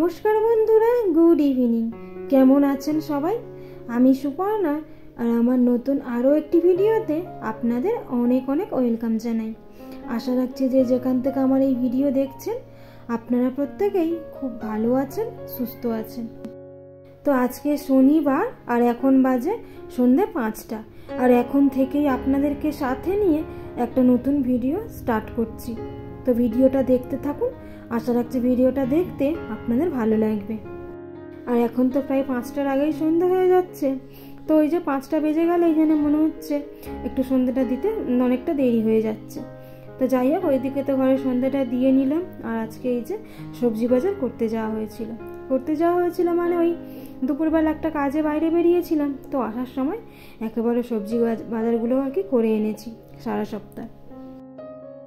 নমস্কার বন্ধুরা, good evening. কেমন আছেন সবাই? আমি সুপর্ণা, আর আমার নতুন আরও একটি ভিডিওতে আপনাদের অনেক অনেক ওয়েলকাম জানাই। আশা রাখছি যে যেখান থেকে আমার এই ভিডিও দেখছেন আপনারা প্রত্যেকেই খুব ভালো আছেন, সুস্থ আছেন। তো আজকে শনিবার আর এখন বাজে সন্ধ্যে 5টা, আর এখন থেকেই আপনাদেরকে সাথে নিয়ে একটা নতুন ভিডিও স্টার্ট করছি। তো ভিডিওটা দেখতে থাকুন, আশা রাখছি ভিডিওটা দেখতে আপনাদের ভালো লাগবে। আর এখন তো প্রায় 5টার আগেই সন্ধ্যা হয়ে যাচ্ছে, তো ওই যে 5টা বেজে গেলে এখানে মনে হচ্ছে একটু সন্ধ্যাটা দিতে অনেকটা দেরি হয়ে যাচ্ছে। তো যাই হোক, ওইদিকে তো ঘরে সন্ধ্যাটা দিয়ে নিলাম। আর আজকে এই যে সবজি বাজার করতে যাওয়া হয়েছিল মানে ওই দুপুরবেলা একটা কাজে বাইরে বেরিয়েছিলাম, তো আসার সময় একেবারে সবজি বাজারগুলো আর কি করে এনেছি সারা সপ্তাহ।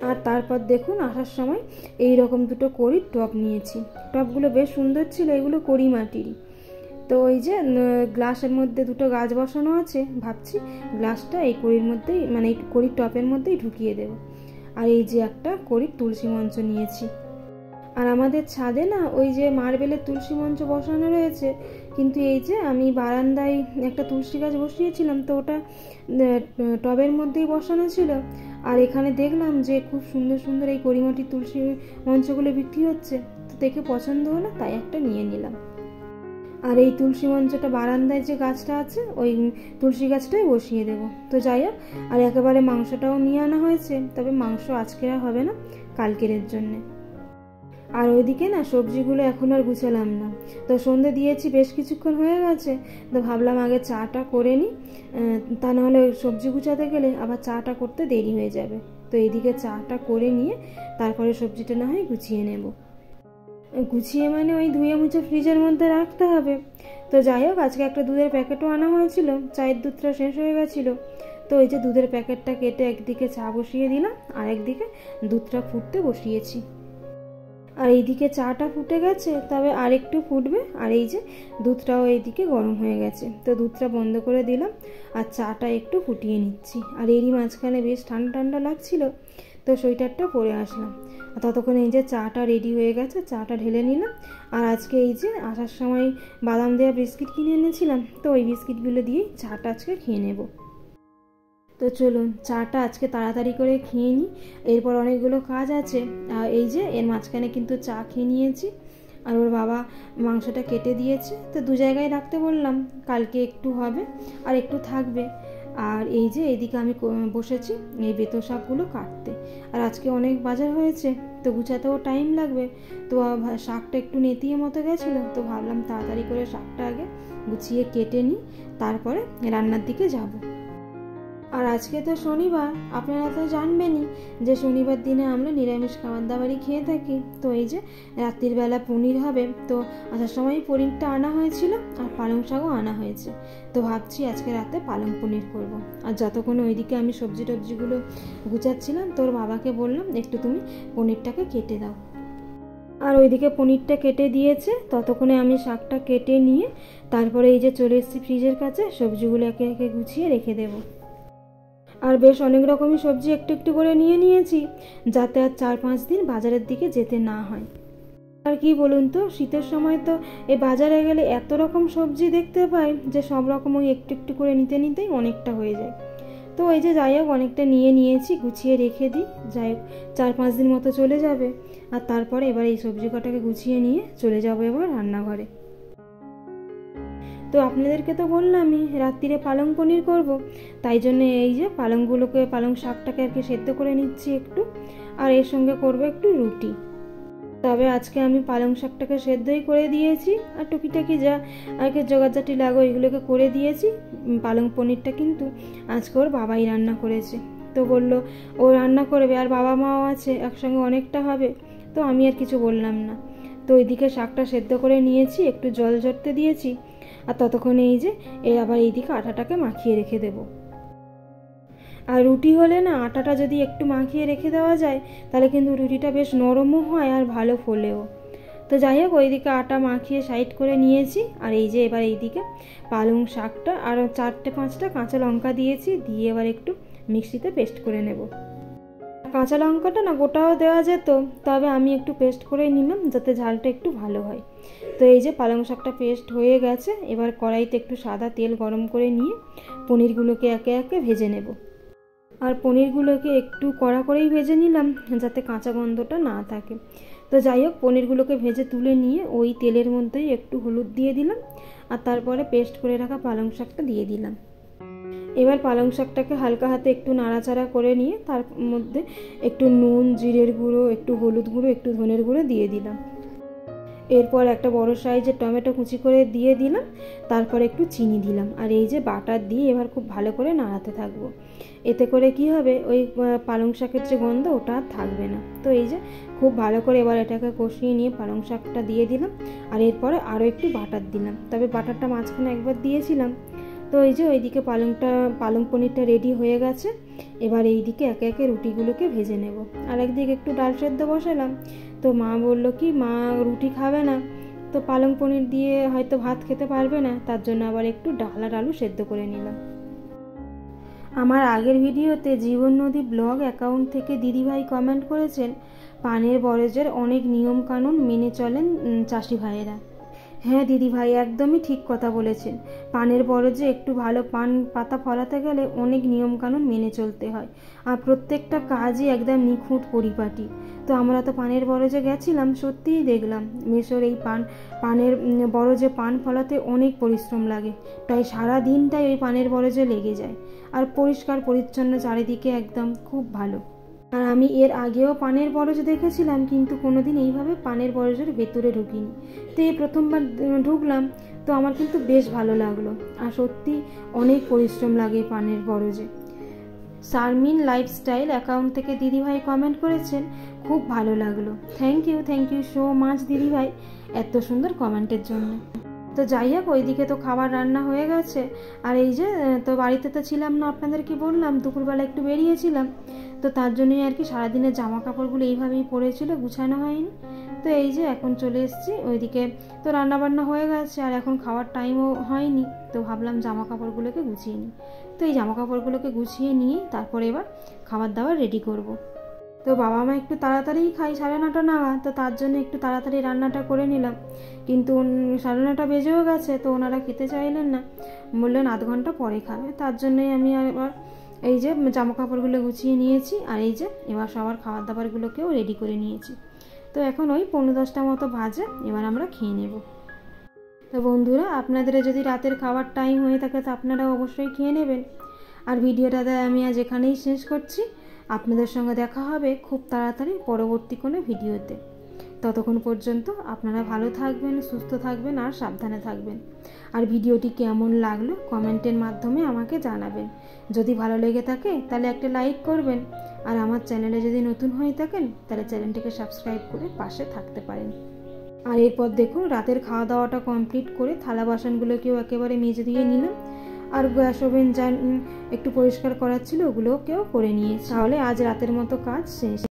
আর তারপর দেখুন আসার সময় এই রকম দুটো কড়ির টব নিয়েছি। টবগুলো বেশ সুন্দর ছিল, এগুলো কড়ি মাটিরই। তো ওই যে গ্লাসের মধ্যে দুটো গাছ বসানো আছে, ভাবছি গ্লাসটা এই কড়ির মধ্যেই, মানে এই কড়ির টবের মধ্যেই ঢুকিয়ে দেব। আর এই যে একটা কড়ির তুলসী মঞ্চ নিয়েছি। আর আমাদের ছাদে না ওই যে মার্বেলের তুলসী মঞ্চ বসানো রয়েছে, কিন্তু এই যে আমি বারান্দায় একটা তুলসী গাছ বসিয়েছিলাম, তো ওটা টবের মধ্যেই বসানো ছিল। আর এখানে দেখলাম যে খুব সুন্দর সুন্দর এই কড়িমাটির তুলসী মঞ্চগুলো বিক্রি হচ্ছে, তো দেখে পছন্দ হলো, তাই একটা নিয়ে নিলাম। আর এই তুলসী মঞ্চটা বারান্দায় যে গাছটা আছে ওই তুলসী গাছটাই বসিয়ে দেব। তো যাই হোক, আর একেবারে মাংসটাও নিয়ে আনা হয়েছে, তবে মাংস আজকে আর হবে না, কালকের জন্যে। আর ওইদিকে না সবজিগুলো এখন আর গুছালাম না, তো সন্ধে দিয়েছি, বেশ কিছুক্ষণ হয়ে গেছে, তো ভাবলাম আগে চাটা করে নিই, তা নাহলে সবজি গুছাতে গেলে আবার চাটা করতে দেরি হয়ে যাবে। তো এইদিকে চাটা করে নিয়ে তারপরে সবজিটা না হয় গুছিয়ে নেব। গুছিয়ে মানে ওই ধুয়ে মুছে ফ্রিজের মধ্যে রাখতে হবে। তো যাই হোক, আজকে একটা দুধের প্যাকেটও আনা হয়েছিল, চায়ের দুধটা শেষ হয়ে গেছিলো, তো এই যে দুধের প্যাকেটটা কেটে একদিকে চা বসিয়ে দিলাম, আর একদিকে দুধটা ফুটতে বসিয়েছি। আর এইদিকে চাটা ফুটে গেছে, তবে আর একটু ফুটবে। আর এই যে দুধটাও এইদিকে গরম হয়ে গেছে, তো দুধটা বন্ধ করে দিলাম আর চাটা একটু ফুটিয়ে নিচ্ছি। আর এরই মাঝখানে বেশ ঠান্ডা ঠান্ডা লাগছিল, তো সোয়েটারটা পরে আসলাম। আর ততক্ষণ এই যে চাটা রেডি হয়ে গেছে, চাটা ঢেলে নিলাম। আর আজকে এই যে আসার সময় বাদাম দেওয়া বিস্কিট কিনে এনেছিলাম, তো ওই বিস্কিটগুলো দিয়েই চাটা আজকে খেয়ে নেব। তো চলুন চাটা আজকে তাড়াতাড়ি করে খেয়ে নিই, এরপর অনেকগুলো কাজ আছে। আর এই যে এর মাঝখানে কিন্তু চা খেয়ে নিয়েছি। আর ওর বাবা মাংসটা কেটে দিয়েছে, তো দু জায়গায় রাখতে বললাম, কালকে একটু হবে আর একটু থাকবে। আর এই যে এইদিকে আমি বসেছি এই বেতো শাকগুলো কাটতে। আর আজকে অনেক বাজার হয়েছে, তো গুছাতেও টাইম লাগবে। তো শাকটা একটু নেতিয়ে মতো গেছিলো, তো ভাবলাম তাড়াতাড়ি করে শাকটা আগে গুছিয়ে কেটে নিই, তারপরে রান্নার দিকে যাব। আর আজকে তো শনিবার, আপনারা তো জানবেনই যে শনিবার দিনে আমরা নিরামিষ খাবার দাবারই খেয়ে থাকি। তো এই যে রাত্রির বেলা পনির হবে, তো আসার সময় পনিরটা আনা হয়েছিল আর পালং শাকও আনা হয়েছে, তো ভাবছি আজকে রাতে পালং পনির করব। আর যতক্ষণ ওইদিকে আমি সবজি টবজিগুলো গুছাচ্ছিলাম, তোর বাবাকে বললাম একটু তুমি পনিরটাকে কেটে দাও। আর ওইদিকে পনিরটা কেটে দিয়েছে, ততক্ষণে আমি শাকটা কেটে নিয়ে তারপরে এই যে চলে এসেছি ফ্রিজের কাছে, সবজিগুলো একে একে গুছিয়ে রেখে দেবো। আর বেশ অনেক রকমই সবজি একটু একটু করে নিয়ে নিয়েছি, যাতে আর 4-5 দিন বাজারের দিকে যেতে না হয়। আর কি বলুন তো, শীতের সময় তো এই বাজারে গেলে এত রকম সবজি দেখতে পাই যে সব রকম ওই একটু একটু করে নিতে নিতেই অনেকটা হয়ে যায়। তো এই যে যাই হোক অনেকটা নিয়ে নিয়েছি, গুছিয়ে রেখে দিই, যাই হোক 4-5 দিন মতো চলে যাবে। আর তারপরে এবার এই সবজি কটাকে গুছিয়ে নিয়ে চলে যাবো এবার রান্নাঘরে। তো আপনাদেরকে তো বললামই রাত্রিরে পালং পনির করব, তাই জন্য এই যে পালং শাকটাকে আর কি সেদ্ধ করে নিচ্ছি একটু, আর এর সঙ্গে করব একটু রুটি। তবে আজকে আমি পালং শাকটাকে সেদ্ধই করে দিয়েছি, আর টুকিটাকি যা আর কি জোগাড়জাটি লাগো এগুলোকে করে দিয়েছি। পালং পনিরটা কিন্তু আজকে ওর বাবাই রান্না করেছে, তো বললো ও রান্না করবে, আর বাবা মাও আছে একসঙ্গে অনেকটা হবে, তো আমি আর কিছু বললাম না। তো ওইদিকে শাকটা সেদ্ধ করে নিয়েছি, একটু জল ঝরতে দিয়েছি। আর ততক্ষণে এই যে আবার এইদিকে আটাটাকে মাখিয়ে রেখে দেব। আর রুটি হলে না আটাটা যদি একটু মাখিয়ে রেখে দেওয়া যায়, তাহলে কিন্তু রুটিটা বেশ নরমও হয় আর ভালো ফোলেও। তো যাই হোক, ওইদিকে আটা মাখিয়ে সাইড করে নিয়েছি। আর এই যে এবার এইদিকে পালং শাকটা আর 4-5টা কাঁচা লঙ্কা দিয়েছি, দিয়ে এবার একটু মিক্সিতে পেস্ট করে নেব। কাঁচা লঙ্কাটা না গোটাও দেওয়া যেত, তবে আমি একটু পেস্ট করেই নিলাম যাতে ঝালটা একটু ভালো হয়। তো এই যে পালং শাকটা পেস্ট হয়ে গেছে, এবার কড়াইতে একটু সাদা তেল গরম করে নিয়ে পনিরগুলোকে একে একে ভেজে নেব। আর পনিরগুলোকে একটু কড়া করেই ভেজে নিলাম যাতে কাঁচা গন্ধটা না থাকে। তো যাই হোক, পনিরগুলোকে ভেজে তুলে নিয়ে ওই তেলের মধ্যেই একটু হলুদ দিয়ে দিলাম, আর তারপরে পেস্ট করে রাখা পালং শাকটা দিয়ে দিলাম। এবার পালং শাকটাকে হালকা হাতে একটু নাড়াচাড়া করে নিয়ে তার মধ্যে একটু নুন, জিরের গুঁড়ো, একটু হলুদ গুঁড়ো, একটু ধনের গুঁড়ো দিয়ে দিলাম। এরপর একটা বড় সাইজের টমেটো কুচি করে দিয়ে দিলাম, তারপর একটু চিনি দিলাম, আর এই যে বাটার দিয়ে এবার খুব ভালো করে নাড়াতে থাকবো। এতে করে কি হবে, ওই পালং শাকের যে গন্ধ ওটা আর থাকবে না। তো এই যে খুব ভালো করে এবার এটাকে কষিয়ে নিয়ে পালং শাকটা দিয়ে দিলাম, আর এরপরে আরও একটু বাটার দিলাম, তবে বাটারটা মাঝখানে একবার দিয়েছিলাম। তো এই যে ওইদিকে পালং পনিরটা রেডি হয়ে গেছে। এবার এইদিকে একে একে রুটিগুলোকে ভেজে নেব। আর একদিকে একটু ডাল সেদ্ধ বসালাম। তো মা বললো কি, মা রুটি খাবে না, তো পালং পনির দিয়ে হয়তো ভাত খেতে পারবে না, তার জন্য আবার একটু ডাল আর আলু সেদ্ধ করে নিলাম। আমার আগের ভিডিওতে জীবন নদী ব্লগ অ্যাকাউন্ট থেকে দিদিভাই কমেন্ট করেছেন, পানের বরজের অনেক নিয়ম কানুন মেনে চলেন চাষি ভাইয়েরা। হ্যাঁ দিদিভাই, একদমই ঠিক কথা বলেছেন। পানের বরজে একটু ভালো পান পাতা ফলাতে গেলে অনেক নিয়মকানুন মেনে চলতে হয়, আর প্রত্যেকটা কাজই একদম নিখুঁত পরিপাটি। তো আমরা তো পানের বরজে গেছিলাম, সত্যিই দেখলাম মেশোর এই পানের বরজে পান ফলাতে অনেক পরিশ্রম লাগে, প্রায় সারা দিনটাই ওই পানের বরজে লেগে যায়। আর পরিষ্কার পরিচ্ছন্ন চারিদিকে, একদম খুব ভালো। আর আমি এর আগেও পানের বরজ দেখেছিলাম, কিন্তু কোনোদিন এইভাবে পানের বরজের ভেতরে ঢুকিনি। তো এই প্রথমবার ঢুকলাম, তো আমার কিন্তু বেশ ভালো লাগলো। আর সত্যি অনেক পরিশ্রম লাগে পানের বরজে। শারমিন লাইফস্টাইল অ্যাকাউন্ট থেকে দিদিভাই কমেন্ট করেছেন, খুব ভালো লাগলো। থ্যাংক ইউ সো মাচ দিদিভাই এত সুন্দর কমেন্টের জন্য। তো যাই হোক, ওইদিকে তো খাবার রান্না হয়ে গেছে। আর এই যে তো বাড়িতে তো ছিলাম না, আপনাদেরকে বললাম দুপুরবেলা একটু বেরিয়েছিলাম, তো তার জন্যই আর কি সারাদিনের জামা কাপড়গুলো এইভাবেই পড়েছিল, গুছানো হয়নি। তো এই যে এখন চলে এসেছি ওইদিকে, তো রান্নাবান্না হয়ে গেছে আর এখন খাওয়ার টাইমও হয়নি, তো ভাবলাম জামা কাপড়গুলোকে গুছিয়ে নিই। তো এই জামা কাপড়গুলোকে গুছিয়ে নিয়ে তারপরে এবার খাবার দাবার রেডি করব। তো বাবা মা একটু তাড়াতাড়িই খাই, 9:30 নাগাদ, তো তার জন্য একটু তাড়াতাড়ি রান্নাটা করে নিলাম। কিন্তু 9:30 বেজেও গেছে, তো ওনারা খেতে চাইলেন না, বললেন আধ ঘন্টা পরে খাবে। তার জন্যই আমি এবার এই যে জামা কাপড়গুলো গুছিয়ে নিয়েছি, আর এই যে এবার সবার খাবার দাবারগুলোকেও রেডি করে নিয়েছি। তো এখন ওই 9:45 মতো বাজে, এবার আমরা খেয়ে নেব। তো বন্ধুরা, আপনাদের যদি রাতের খাওয়ার টাইম হয়ে থাকে তো আপনারা অবশ্যই খেয়ে নেবেন। আর ভিডিওটাতে আমি আজ এখানেই শেষ করছি। আপনাদের সঙ্গে দেখা হবে খুব তাড়াতাড়ি পরবর্তী কোনো ভিডিওতে। ততক্ষণ পর্যন্ত আপনারা ভালো থাকবেন, সুস্থ থাকবেন আর সাবধানে থাকবেন। আর ভিডিওটি কেমন লাগলো কমেন্টের মাধ্যমে আমাকে জানাবেন। যদি ভালো লেগে থাকে তাহলে একটা লাইক করবেন, আর আমার চ্যানেলে যদি নতুন হয়ে থাকেন তাহলে চ্যানেলটিকে সাবস্ক্রাইব করে পাশে থাকতে পারেন। আর এরপর দেখুন, রাতের খাওয়া দাওয়াটা কমপ্লিট করে থালা বাসনগুলোকেও একেবারে মেজে দিয়ে নিলাম, আর গ্যাস ওভেন যা একটু পরিষ্কার করার ছিল ওগুলোকেও করে নিয়েছি। তাহলে আজ রাতের মতো কাজ শেষ।